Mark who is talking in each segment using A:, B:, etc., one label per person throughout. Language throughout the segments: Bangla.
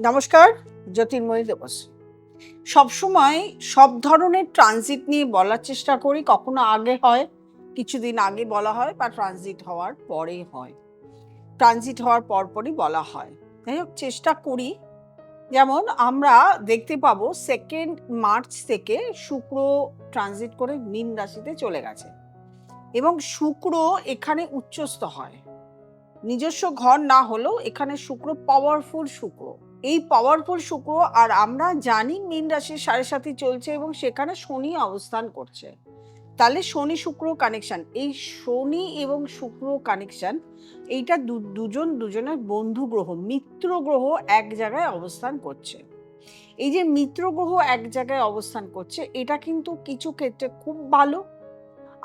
A: নমস্কার, জ্যোতির্ময়ী দেবস। সবসময় সব ধরনের ট্রানজিট নিয়ে বলার চেষ্টা করি। কখনো আগে হয়, কিছুদিন আগে বলা হয়, বা ট্রানজিট হওয়ার পরে হয়। ট্রানজিট হওয়ার পরপরই বলা হয়। যাই হোক, চেষ্টা করি। যেমন আমরা দেখতে পাবো 2nd মার্চ থেকে শুক্র ট্রানজিট করে মীন রাশিতে চলে গেছে এবং শুক্র এখানে উচ্চস্থ হয়। নিজস্ব ঘর না হলেও এখানে শুক্র পাওয়ারফুল শুক্র। এই পাওয়ারফুল শুক্র, আর আমরা জানি মীন রাশির 7.5 চলছে এবং সেখানে শনি অবস্থান করছে। তাহলে শনি শুক্র কানেকশন, এই শনি এবং শুক্র কানেকশন, এইটা দুজনের বন্ধু গ্রহ, মিত্র গ্রহ এক জায়গায় অবস্থান করছে। এই যে মিত্র গ্রহ এক জায়গায় অবস্থান করছে, এটা কিন্তু কিছু ক্ষেত্রে খুব ভালো,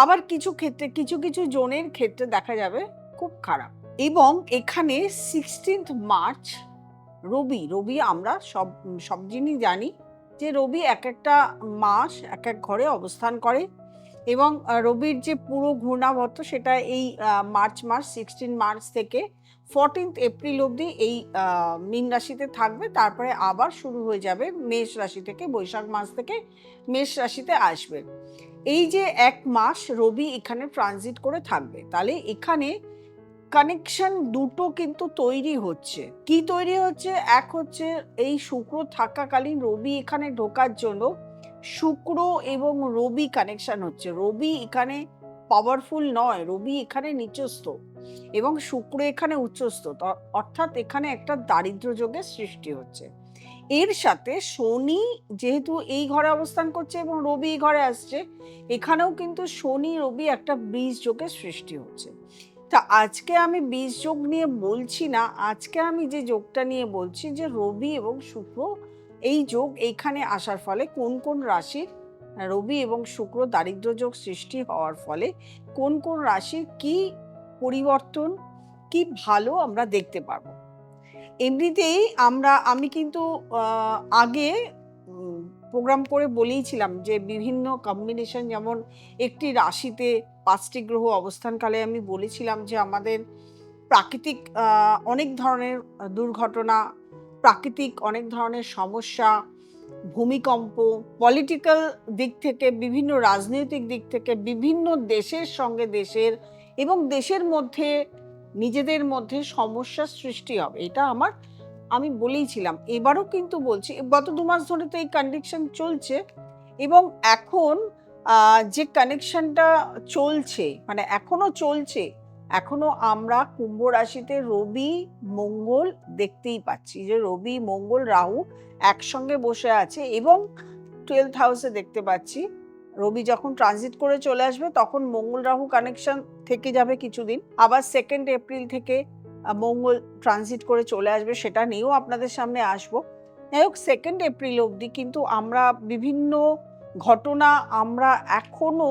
A: আবার কিছু ক্ষেত্রে কিছু কিছু জনের ক্ষেত্রে দেখা যাবে খুব খারাপ। এবং এখানে 16th মার্চ রবি আমরা সব জিনিস জানি যে রবি এক একটা মাস এক এক ঘরে অবস্থান করে এবং রবির যে পুরো ঘূর্ণাবর্ত সেটা এই মার্চ মাস 16 মার্চ থেকে 14th এপ্রিল অবধি এই মীন রাশিতে থাকবে। তারপরে আবার শুরু হয়ে যাবে মেষ রাশি থেকে, বৈশাখ মাস থেকে মেষ রাশিতে আসবে। এই যে এক মাস রবি এখানে ট্রানজিট করে থাকবে, তাহলে এখানে কানেকশন দুটো কিন্তু তৈরি হচ্ছে। কি তৈরি হচ্ছে? এক হচ্ছে এই শুক্র থাকাকালীন রবি এখানে ঢোকার জন্য শুক্র এবং রবি কানেকশন হচ্ছে। রবি এখানে পাওয়ারফুল নয়, রবি এখানে নিচস্থ এবং শুক্র এখানে উচ্চস্থ, অর্থাৎ এখানে একটা দারিদ্র যোগের সৃষ্টি হচ্ছে। এর সাথে শনি যেহেতু এই ঘরে অবস্থান করছে এবং রবি এই ঘরে আসছে, এখানেও কিন্তু শনি রবি একটা বীজ যোগের সৃষ্টি হচ্ছে। তা আজকে আমি বীজ যোগ নিয়ে বলছি না, আজকে আমি যে যোগটা নিয়ে বলছি যে রবি এবং শুক্র এই যোগ এইখানে আসার ফলে কোন কোন রাশির, রবি এবং শুক্র দারিদ্র যোগ সৃষ্টি হওয়ার ফলে কোন কোন রাশির কি পরিবর্তন, কি ভালো আমরা দেখতে পাবো। এমনিতেই আমি কিন্তু আগে প্রোগ্রাম করে বলেইছিলাম যে বিভিন্ন কম্বিনেশন, যেমন একটি রাশিতে 5টি গ্রহ অবস্থানকালে আমি বলেছিলাম যে আমাদের প্রাকৃতিক অনেক ধরনের দুর্ঘটনা, প্রাকৃতিক অনেক ধরনের সমস্যা, ভূমিকম্প, পলিটিক্যাল দিক থেকে, বিভিন্ন রাজনৈতিক দিক থেকে, বিভিন্ন দেশের সঙ্গে দেশের এবং দেশের মধ্যে নিজেদের মধ্যে সমস্যার সৃষ্টি হবে। এটা আমি বলেইছিলাম, এবারও কিন্তু বলছি। গত 2 মাস ধরে তো এই কন্ডিশন চলছে এবং এখন যে কানেকশনটা চলছে, মানে এখনো চলছে, এখনো আমরা কুম্ভ রাশিতে রবি মঙ্গল দেখতেই পাচ্ছি যে রবি মঙ্গল রাহু একসঙ্গে বসে আছে এবং 12th হাউসে দেখতে পাচ্ছি। রবি যখন ট্রানজিট করে চলে আসবে তখন মঙ্গল রাহু কানেকশন থেকে যাবে কিছুদিন, আবার 2nd এপ্রিল থেকে মঙ্গল ট্রানজিট করে চলে আসবে, সেটা নিয়েও আপনাদের সামনে আসবো। যাই হোক, 2nd এপ্রিল অবধি কিন্তু আমরা বিভিন্ন ঘটনা আমরা এখনো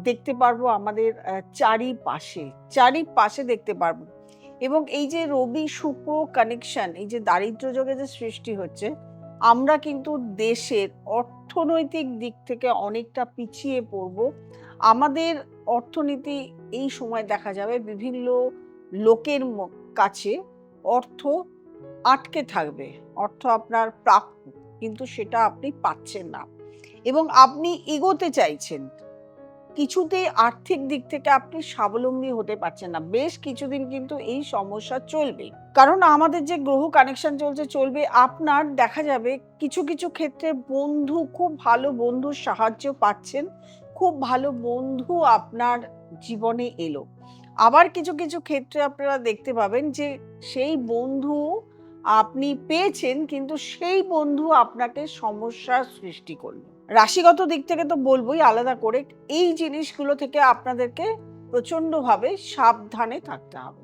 A: দেখতে পারবো আমাদের চারিপাশে দেখতে পারবো। এবং এই যে রবি শুক্র কানেকশন, এই যে দারিদ্র যোগে যে সৃষ্টি হচ্ছে, আমরা কিন্তু দেশের অর্থনৈতিক দিক থেকে অনেকটা পিছিয়ে পড়ব। আমাদের অর্থনীতি এই সময় দেখা যাবে বিভিন্ন লোকের কাছে অর্থ আটকে থাকবে, অর্থ আপনার প্রাপ্য কিন্তু সেটা আপনি পাচ্ছেন না এবং আপনি এগোতে চাইছেন, কিছুতেই আর্থিক দিক থেকে আপনি স্বাবলম্বী হতে পারছেন না। বেশ কিছুদিন কিন্তু এই সমস্যা চলবে, কারণ আমাদের যে গ্রহ কানেকশন চলবে। আপনার দেখা যাবে কিছু কিছু ক্ষেত্রে বন্ধু, খুব ভালো বন্ধুর সাহায্য পাচ্ছেন, খুব ভালো বন্ধু আপনার জীবনে এলো। আবার কিছু কিছু ক্ষেত্রে আপনারা দেখতে পাবেন যে সেই বন্ধু আপনি পেয়েছেন কিন্তু সেই বন্ধু আপনাকে সমস্যার সৃষ্টি করলো। রাশিগত দিক থেকে তো বলবোই আলাদা করে, এই জিনিসগুলো থেকে আপনাদেরকে প্রচণ্ডভাবে সাবধানে থাকতে হবে।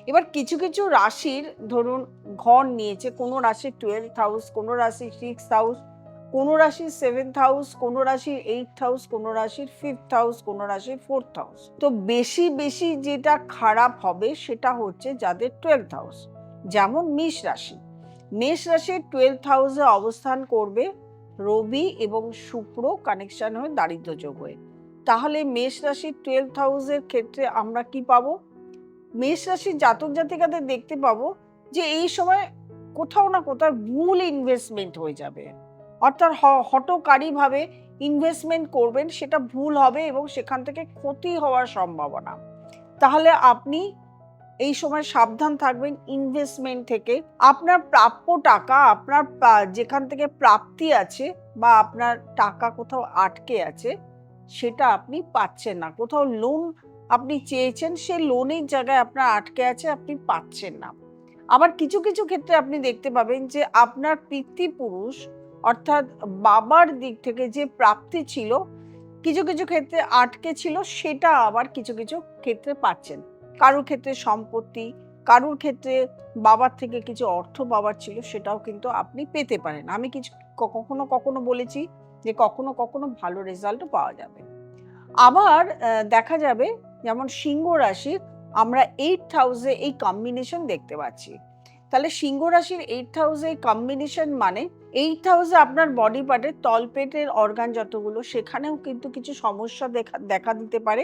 A: এবার কিছু কিছু রাশির ধরুন ঘর নিয়েছে, কোনো রাশির 12th হাউস, কোনো রাশির 6th হাউস, কোনো রাশির 7th হাউস, কোনো রাশির 8th হাউস, কোনো রাশির 5th হাউস, কোনো রাশির 4th হাউস। তো বেশি যেটা খারাপ হবে সেটা হচ্ছে যাদের 12th হাউস, যেমন মেষ রাশি। মেষ রাশির 12th হাউসে অবস্থান করবে রবি এবং শুক্র কানেকশন হয়ে দারিদ্র যোগ হয়ে। তাহলে মেষ রাশির 12th হাউসের ক্ষেত্রে আমরা কি পাবো? মেষ রাশির জাতক জাতিকাদের দেখতে পাবো যে এই সময় কোথাও না কোথাও ভুল ইনভেস্টমেন্ট হয়ে যাবে, অর্থাৎ হঠকারীভাবে ইনভেস্টমেন্ট করবেন, সেটা ভুল হবে এবং সেখান থেকে ক্ষতি হওয়ার সম্ভাবনা। তাহলে আপনি এই সময় সাবধান থাকবেন ইনভেস্টমেন্ট থেকে। আপনার প্রাপ্য টাকা, আপনার যেখান থেকে প্রাপ্তি আছে বা আপনার টাকা কোথাও আটকে আছে, সেটা আপনি পাচ্ছেন না। কোথাও লোন আপনি চেয়েছেন, সেই লোনের জায়গায় আপনার আটকে আছে, আপনি পাচ্ছেন না। আবার কিছু কিছু ক্ষেত্রে আপনি দেখতে পাবেন যে আপনার পিতৃপুরুষ অর্থাৎ বাবার দিক থেকে যে প্রাপ্তি ছিল, কিছু কিছু ক্ষেত্রে আটকে ছিল, সেটা আবার কিছু কিছু ক্ষেত্রে পাচ্ছেন। কারোর ক্ষেত্রে সম্পত্তি, কারোর ক্ষেত্রে বাবার থেকে কিছু অর্থ পাওয়ার ছিল, সেটাও কিন্তু আপনি পেতে পারেন। আমি কিছু কখনো কখনো বলেছি যে কখনো কখনো ভালো রেজাল্টও পাওয়া যাবে। আবার দেখা যাবে যেমন সিংহ রাশির আমরা 8th হাউসে এই কম্বিনেশন দেখতে পাচ্ছি। তাহলে সিংহ রাশির 8th হাউসে এই কম্বিনেশন মানে 8th হাউসে আপনার বডি পার্টের তলপেটের অর্গান যতগুলো, সেখানেও কিন্তু কিছু সমস্যা দেখা দিতে পারে।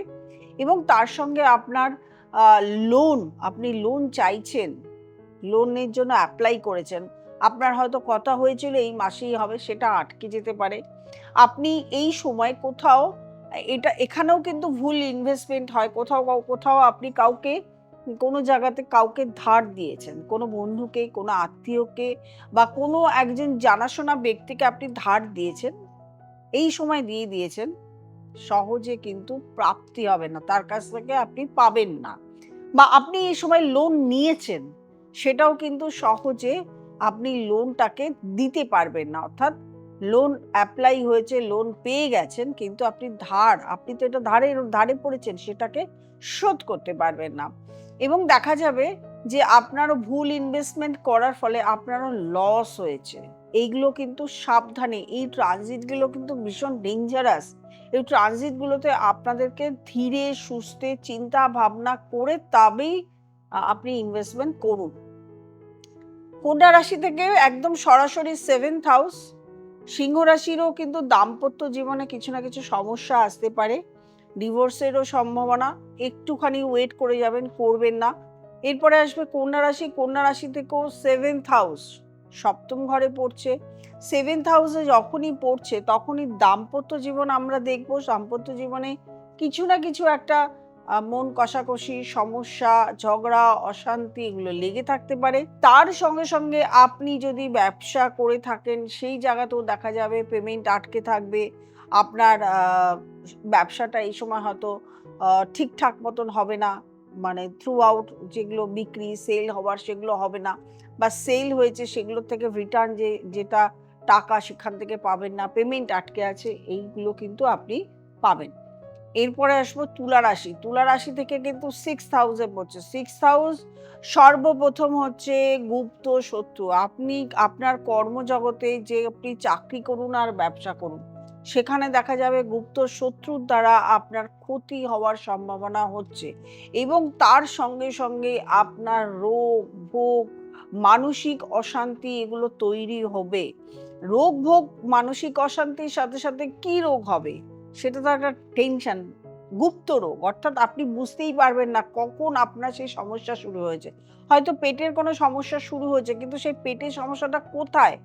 A: এবং তার সঙ্গে আপনার লোন, আপনি লোন চাইছেন, লোনের জন্য অ্যাপ্লাই করেছেন, আপনার হয়তো কথা হয়েছিল এই মাসেই হবে, সেটা আটকে যেতে পারে। আপনি এই সময় কোথাও এখানেও কিন্তু ভুল ইনভেস্টমেন্ট হয়, কোথাও কোথাও আপনি কাউকে কোনো জায়গাতে কাউকে ধার দিয়েছেন, কোনো বন্ধুকে, কোনো আত্মীয়কে বা কোনো একজন জানাশোনা ব্যক্তিকে আপনি ধার দিয়েছেন, এই সময় দিয়ে দিয়েছেন, সহজে কিন্তু প্রাপ্তি হবে না, তার কাছ থেকে আপনি পাবেন না। বা আপনি এই সময় লোন নিয়েছেন, সেটাও কিন্তু সহজে আপনি লোনটাকে দিতে পারবেন না, অর্থাৎ লোন অ্যাপ্লাই হয়েছে, লোন পেয়ে গেছেন, কিন্তু আপনি তো এটা ধারে পড়েছেন, সেটাকে শোধ করতে পারবেন না। এবং দেখা যাবে যে আপনারও ভুল ইনভেস্টমেন্ট করার ফলে আপনারও লস হয়েছে। এইগুলো কিন্তু সাবধানে, এই ট্রানজিটগুলো কিন্তু ভীষণ ডেঞ্জারাস। এই ট্রানজিটগুলোতে আপনাদেরকে ধীরে সুস্থে চিন্তা ভাবনা করে তবেই আপনি ইনভেস্টমেন্ট করুন। কন্যা রাশি থেকে একদম সরাসরি 7th হাউস, সিংহ রাশিরও কিন্তু দাম্পত্য জীবনে কিছু না কিছু সমস্যা আসতে পারে, ডিভোর্সেরও সম্ভাবনা, একটুখানি ওয়েট করে যাবেন, করবেন না। এরপরে আসবে কন্যা রাশি। কন্যা রাশি থেকেও 7th হাউস, সপ্তম ঘরে পড়ছে। 7th হাউসে যখনই পড়ছে তখনই দাম্পত্য জীবন আমরা দেখবো। দাম্পত্য জীবনে কিছু না কিছু একটা মন কষাকষি, সমস্যা, ঝগড়া, অশান্তি এগুলো লেগে থাকতে পারে। তার সঙ্গে সঙ্গে আপনি যদি ব্যবসা করে থাকেন, সেই জায়গাতেও দেখা যাবে পেমেন্ট আটকে থাকবে। আপনার ব্যবসাটা এই সময় হয়তো ঠিকঠাক মতন হবে না, মানে থ্রু আউট যেগুলো বিক্রি সেল হওয়ার সেগুলো হবে না, বা সেল হয়েছে সেগুলোর থেকে রিটার্ন যেটা টাকা সেখান থেকে পাবেন না, পেমেন্ট আটকে আছে, এইগুলো কিন্তু আপনি পাবেন। এরপরে আসবো তুলা রাশি। তুলা রাশি থেকে কিন্তু 6th হাউসে পড়ছে। 6th হাউস সর্বপ্রথম হচ্ছে গুপ্ত শত্রু। আপনি আপনার কর্মজগতে যে আপনি চাকরি করুন আর ব্যবসা করুন, সেখানে দেখা যাবে গুপ্ত শত্রুর দ্বারা আপনার ক্ষতি হওয়ার সম্ভাবনা হচ্ছে। এবং তার সঙ্গে সঙ্গে আপনার রোগ ভোগ, মানসিক অশান্তি এগুলো তৈরি হবে। রোগ ভোগ, মানসিক অশান্তির সাথে সাথে কি রোগ হবে, সেটা তো একটা টেনশন, গুপ্ত রোগ, অর্থাৎ আপনি বুঝতেই পারবেন না কখন আপনার সেই সমস্যা শুরু হয়েছে। হয়তো পেটের কোনো সমস্যা শুরু হয়েছে, কিন্তু সেই পেটের সমস্যাটা কোথায়,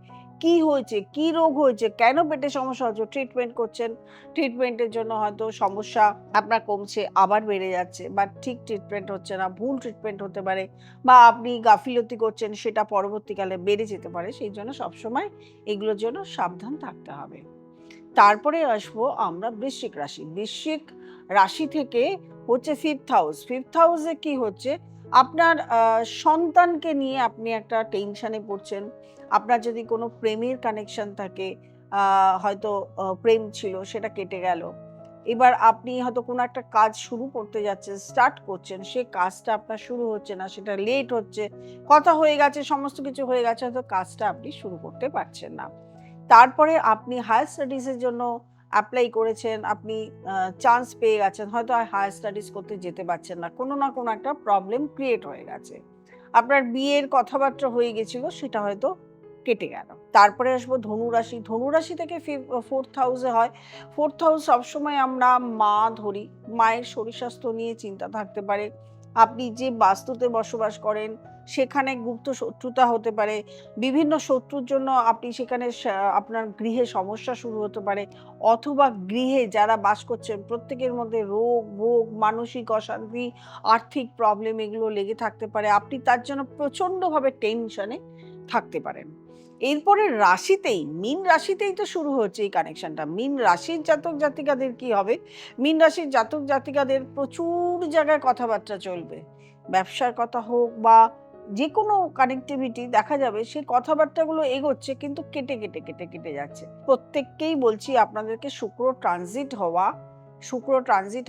A: কি হয়েছে, কি রোগ হয়েছে, কেন পেটের সমস্যা হচ্ছে, ট্রিটমেন্ট করছেন, ট্রিটমেন্টের জন্য হয়তো সমস্যা আপনার কমছে, আবার বেড়ে যাচ্ছে, বা ঠিক ট্রিটমেন্ট হচ্ছে না, ভুল ট্রিটমেন্ট হতে পারে, বা আপনি গাফিলতি করছেন, সেটা পরবর্তীকালে বেড়ে যেতে পারে। সেই জন্য সবসময় এগুলোর জন্য সাবধান থাকতে হবে। তারপরে আসবো আমরা বৃশ্চিক রাশি। বৃশ্চিক রাশি থেকে হচ্ছে 5th হাউস। 5th হাউসে কি হচ্ছে, আপনার সন্তানকে নিয়ে আপনি একটা টেনশনে পড়ছেন। আপনার যদি কোনো প্রেমের কানেকশন থাকে, হয়তো প্রেম ছিল সেটা কেটে গেল, এবার আপনি হয়তো কোনো একটা কাজ শুরু করতে যাচ্ছেন, স্টার্ট করছেন, সে কাজটা আপনার শুরু হচ্ছে না, সেটা লেট হচ্ছে, কথা হয়ে গেছে, সমস্ত কিছু হয়ে গেছে, হয়তো কাজটা আপনি শুরু করতে পারছেন না। তারপরে আপনি হায়ার স্টাডিজের জন্য অ্যাপ্লাই করেছেন, আপনি চান্স পেয়ে গেছেন, হয়তো আর হায়ার স্টাডিজ করতে যেতে পারছেন না, কোনো না কোনো একটা প্রবলেম ক্রিয়েট হয়ে গেছে। আপনার বিয়ের কথাবার্তা হয়ে গেছিল, সেটা হয়তো কেটে গেল। তারপরে আসবো ধনুরাশি। ধনুরাশি থেকে 4th হাউসে হয়। 4th হাউস সবসময় আমরা মা ধরি, মায়ের শরীর স্বাস্থ্য নিয়ে চিন্তা থাকতে পারে। আপনি যে বাস্তুতে বসবাস করেন সেখানে গুপ্ত শত্রুতা হতে পারে, বিভিন্ন শত্রুর জন্য আপনি সেখানে আপনার গৃহে সমস্যা শুরু হতে পারে, অথবা গৃহে যারা বাস করছেন প্রত্যেকের মধ্যে রোগ ভোগ, মানসিক অশান্তি, আর্থিক প্রবলেম এগুলো লেগে থাকতে পারে। আপনি তার জন্য প্রচণ্ডভাবে টেনশনে থাকতে পারেন। এরপরে রাশিতেই, মীন রাশিতেই তো শুরু হচ্ছে এই কানেকশনটা। মীন রাশির জাতক জাতিকাদের কি হবে? মীন রাশির জাতক জাতিকাদের প্রচুর জায়গায় কথাবার্তা চলবে। ব্যবসার কথা হোক বা যেকোনো কানেক্টিভিটি, দেখা যাবে সেই কথাবার্তাগুলো এগোচ্ছে কিন্তু কেটে যাচ্ছে। প্রত্যেককেই বলছি আপনাদেরকে শুক্র ট্রানজিট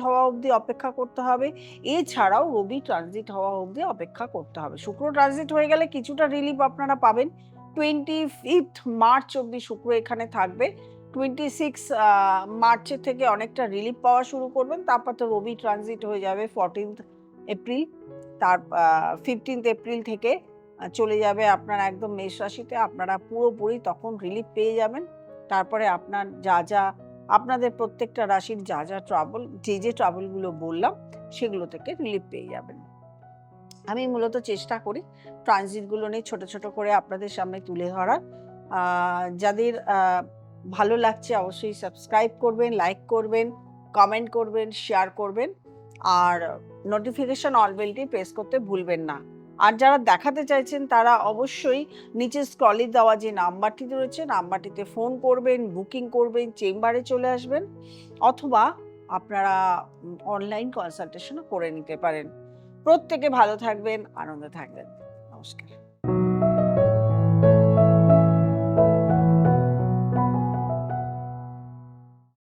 A: হওয়া অবধি অপেক্ষা করতে হবে। এছাড়াও রবি ট্রানজিট হওয়া অবধি অপেক্ষা করতে হবে। শুক্র ট্রানজিট হয়ে গেলে কিছুটা রিলিফ আপনারা পাবেন। 25th মার্চ অবধি শুক্র এখানে থাকবে। 26 মার্চের থেকে অনেকটা রিলিফ পাওয়া শুরু করবেন। তারপর তো রবি ট্রানজিট হয়ে যাবে 14th এপ্রিল। তার 15th এপ্রিল থেকে চলে যাবে আপনার একদম মেষ রাশিতে। আপনারা পুরোপুরি তখন রিলিফ পেয়ে যাবেন। তারপরে আপনার আপনাদের প্রত্যেকটা রাশির যা ট্রাবল, যে ট্রাবলগুলো বললাম সেগুলো থেকে রিলিফ পেয়ে যাবেন। আমি মূলত চেষ্টা করি ট্রানজিটগুলো নিয়ে ছোট ছোট করে আপনাদের সামনে তুলে ধরার। যাদের ভালো লাগছে অবশ্যই সাবস্ক্রাইব করবেন, লাইক করবেন, কমেন্ট করবেন, শেয়ার করবেন, আর নোটিফিকেশন অল বেলটি প্রেস করতে ভুলবেন না। আর যারা দেখাতে চাইছেন তারা অবশ্যই নিচে স্ক্রলে দেওয়া যে নাম্বারটি রয়েছে নাম্বারটিতে ফোন করবেন, বুকিং করবেন, চেম্বারে চলে আসবেন, অথবা আপনারা অনলাইন কনসালটেশনও করে নিতে পারেন। প্রত্যেকে ভালো থাকবেন, আনন্দে থাকবেন। নমস্কার।